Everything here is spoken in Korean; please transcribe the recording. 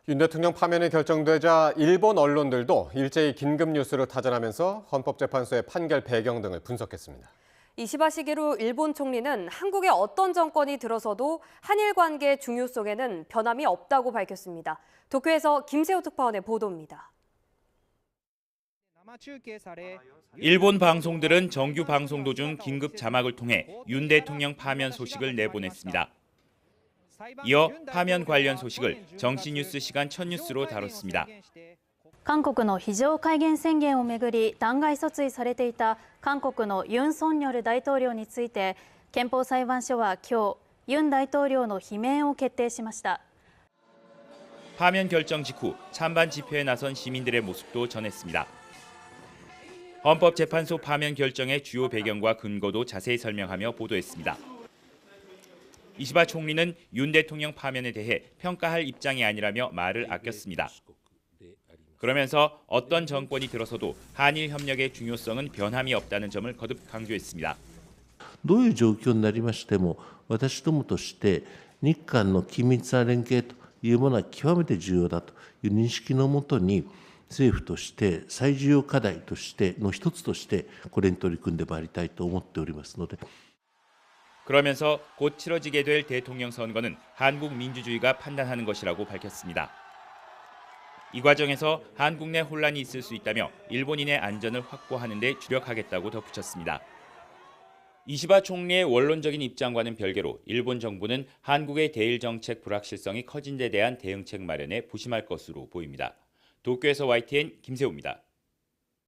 윤 대통령 파면이 결정되자 일본 언론들도 일제히 긴급 뉴스로 타전하면서 헌법재판소의 판결 배경 등을 분석했습니다. 이시바 시게루 일본 총리는 한국의 어떤 정권이 들어서도 한일 관계의 중요성에는 변함이 없다고 밝혔습니다. 도쿄에서 김세호 특파원의 보도입니다. 일본 방송들은 정규 방송 도중 긴급 자막을 통해 윤 대통령 파면 소식을 내보냈습니다. 이어 파면 관련 소식을 정시뉴스 시간 첫 뉴스로 다뤘습니다. 韓国の非常戒厳宣言をめぐり弾劾訴追されていた韓国のユン・ソンニョル大統領について憲法裁判所は今日ユン大統領の罷免を決定しました。 파면 결정 직후 찬반 집회에 나선 시민들의 모습도 전했습니다. 헌법재판소 파면 결정의 주요 배경과 근거도 자세히 설명하며 보도했습니다. 이시바 총리는 윤 대통령 파면에 대해 평가할 입장이 아니라며 말을 아꼈습니다. 그러면서 어떤 정권이 들어서도 한일 협력의 중요성은 변함이 없다는 점을 거듭 강조했습니다. どういう状況になりましても、私どもとして日韓の緊密な連携というものは極めて重要だという認識のもとに、政府として最重要課題としての一つとしてこれに取り組んでまいりたいと思っておりますので。 그러면서 곧 치러지게 될 대통령 선거는 한국 민주주의가 판단하는 것이라고 밝혔습니다. 이 과정에서 한국 내 혼란이 있을 수 있다며 일본인의 안전을 확보하는 데 주력하겠다고 덧붙였습니다. 이시바 총리의 원론적인 입장과는 별개로 일본 정부는 한국의 대일 정책 불확실성이 커진 데 대한 대응책 마련에 부심할 것으로 보입니다. 도쿄에서 YTN 김세호입니다.